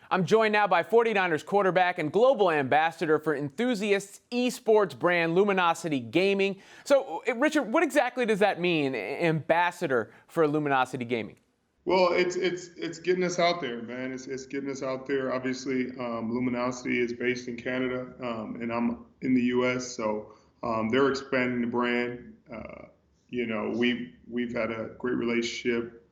I'm joined now by 49ers quarterback and global ambassador for Enthusiast's esports brand, Luminosity Gaming. So, Richard, what exactly does that mean, ambassador for Luminosity Gaming? Well, it's getting us out there, man. It's getting us out there. Obviously, Luminosity is based in Canada, and I'm in the U.S. So they're expanding the brand. We've had a great relationship.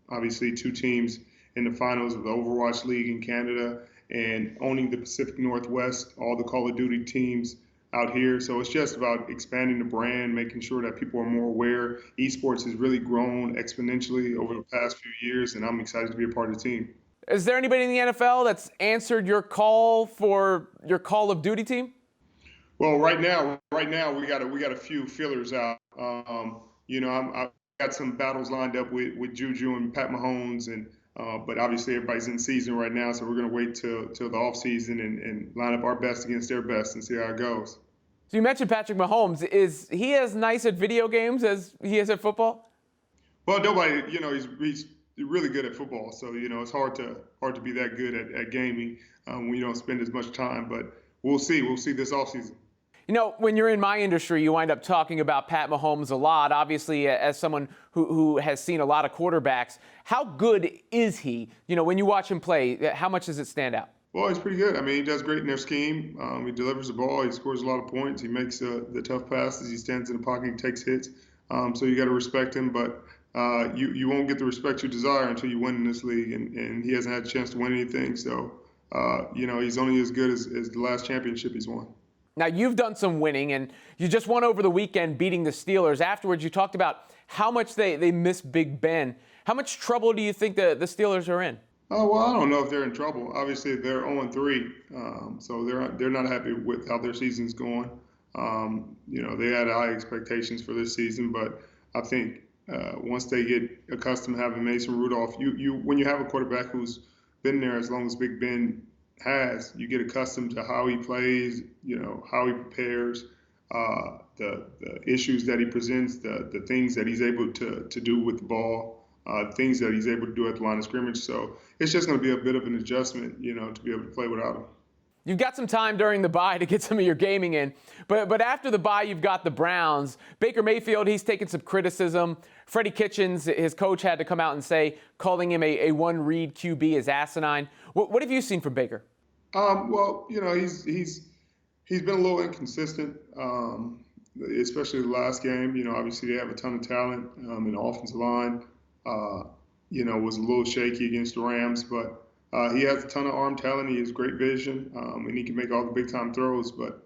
Obviously, two teams in the finals of the Overwatch League in Canada, and owning the Pacific Northwest, all the Call of Duty teams out here. So it's just about expanding the brand, making sure that people are more aware. Esports has really grown exponentially over the past few years, and I'm excited to be a part of the team. Is there anybody in the NFL that's answered your call for your Call of Duty team? Well, right now we got a few fillers out. I've got some battles lined up with Juju and Pat Mahomes, and but obviously everybody's in season right now, so we're going to wait till the off season and line up our best against their best and see how it goes. So you mentioned Patrick Mahomes. Is he as nice at video games as he is at football? Well, nobody, he's really good at football, so it's hard to be that good at gaming when you don't spend as much time. But we'll see this off season. When you're in my industry, you wind up talking about Pat Mahomes a lot, obviously, as someone who has seen a lot of quarterbacks. How good is he? When you watch him play, how much does it stand out? Well, he's pretty good. I mean, he does great in their scheme. He delivers the ball. He scores a lot of points. He makes the tough passes. He stands in the pocket. He takes hits. So you got to respect him. But you won't get the respect you desire until you win in this league. And he hasn't had a chance to win anything. So, he's only as good as the last championship he's won. Now, you've done some winning, and you just won over the weekend beating the Steelers. Afterwards, you talked about how much they miss Big Ben. How much trouble do you think the Steelers are in? Well, I don't know if they're in trouble. Obviously, they're 0-3, so they're not happy with how their season's going. They had high expectations for this season, but I think once they get accustomed to having Mason Rudolph, when you have a quarterback who's been there as long as Big Ben has, you get accustomed to how he plays, how he prepares, the issues that he presents, the things that he's able to do with the ball, things that he's able to do at the line of scrimmage. So it's just going to be a bit of an adjustment, to be able to play without him. You've got some time during the bye to get some of your gaming in, but after the bye, you've got the Browns. Baker Mayfield, he's taken some criticism. Freddie Kitchens, his coach, had to come out and say, calling him a one-read QB is asinine. What have you seen from Baker? He's been a little inconsistent, especially the last game. Obviously they have a ton of talent in the offensive line. Was a little shaky against the Rams, but he has a ton of arm talent. He has great vision, and he can make all the big-time throws. But,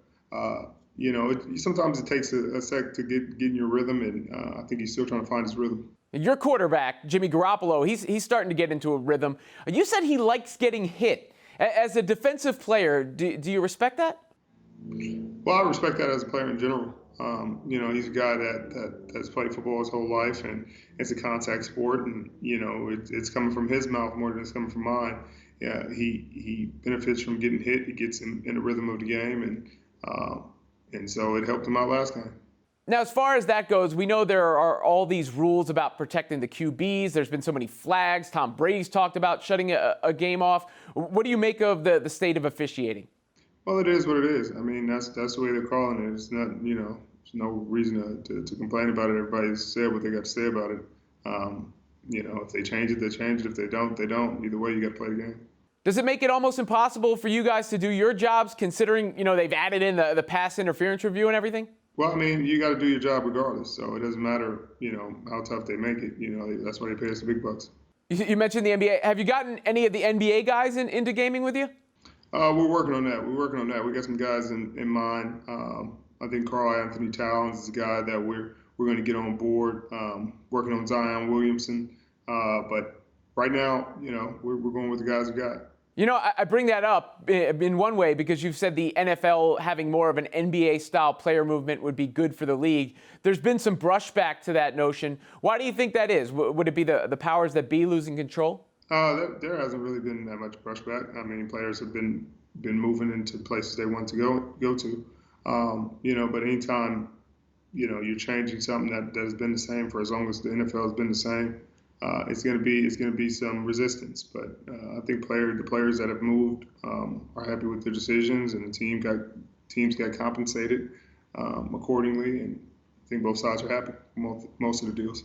sometimes it takes a sec to get in your rhythm, and I think he's still trying to find his rhythm. Your quarterback, Jimmy Garoppolo, he's starting to get into a rhythm. You said he likes getting hit. As a defensive player, do you respect that? Well, I respect that as a player in general. He's a guy that has played football his whole life, and it's a contact sport, and it's coming from his mouth more than it's coming from mine. Yeah, he benefits from getting hit. He gets in the rhythm of the game, and so it helped him out last game. Now, as far as that goes, we know there are all these rules about protecting the QBs. There's been so many flags. Tom Brady's talked about shutting a game off. What do you make of the state of officiating? Well, it is what it is. I mean, that's the way they're calling it. It's not, there's no reason to complain about it. Everybody's said what they got to say about it. If they change it, they change it. If they don't, they don't. Either way, you got to play the game. Does it make it almost impossible for you guys to do your jobs, considering, they've added in the pass interference review and everything? Well, I mean, you got to do your job regardless. So it doesn't matter, how tough they make it. That's why they pay us the big bucks. You mentioned the NBA. Have you gotten any of the NBA guys into gaming with you? We're working on that. We got some guys in mind. I think Karl Anthony Towns is a guy that we're going to get on board. Working on Zion Williamson. But right now, we're going with the guys we got. I bring that up in one way because you've said the NFL having more of an NBA-style player movement would be good for the league. There's been some brushback to that notion. Why do you think that is? Would it be the powers that be losing control? There hasn't really been that much brushback. I mean, players have been moving into places they want to go to. But anytime, you're changing something that has been the same for as long as the NFL has been the same, it's going to be some resistance. But I think the players that have moved are happy with their decisions, and the teams got compensated accordingly, and I think both sides are happy with most of the deals.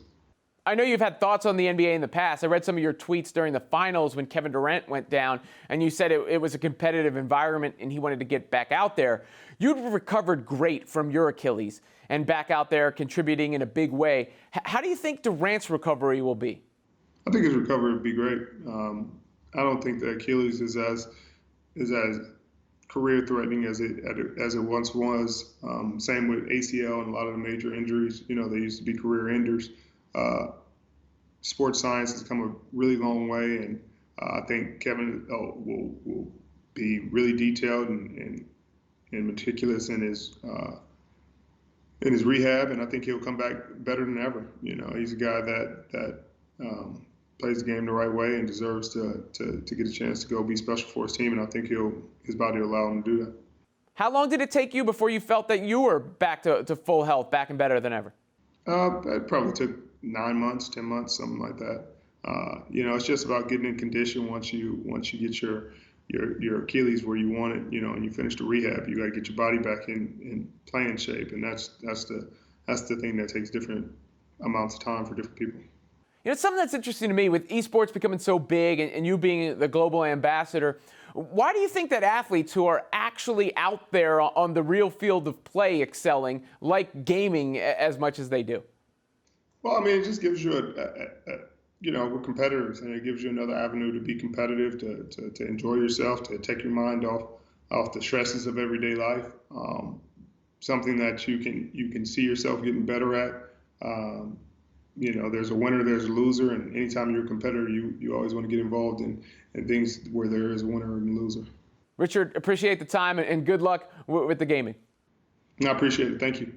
I know you've had thoughts on the NBA in the past. I read some of your tweets during the finals when Kevin Durant went down, and you said it was a competitive environment and he wanted to get back out there. You'd recovered great from your Achilles and back out there contributing in a big way. How do you think Durant's recovery will be? I think his recovery would be great. I don't think the Achilles is as career threatening as it once was. Same with ACL and a lot of the major injuries. They used to be career enders. Sports science has come a really long way, and I think Kevin will be really detailed and meticulous in his rehab, and I think he'll come back better than ever. He's a guy that plays the game the right way and deserves to get a chance to go be special for his team, and I think his body will allow him to do that. How long did it take you before you felt that you were back to full health, back and better than ever? It probably took 9 months, 10 months, something like that. It's just about getting in condition. Once you get your Achilles where you want it, and you finish the rehab, you got to get your body back in playing shape, and that's the thing that takes different amounts of time for different people. Something that's interesting to me with esports becoming so big and you being the global ambassador, why do you think that athletes who are actually out there on the real field of play excelling like gaming as much as they do? Well, I mean, it just gives you we're competitors, and it gives you another avenue to be competitive, to enjoy yourself, to take your mind off the stresses of everyday life. Something that you can see yourself getting better at. There's a winner, there's a loser, and anytime you're a competitor, you always want to get involved in things where there is a winner and a loser. Richard, appreciate the time and good luck with the gaming. I appreciate it. Thank you.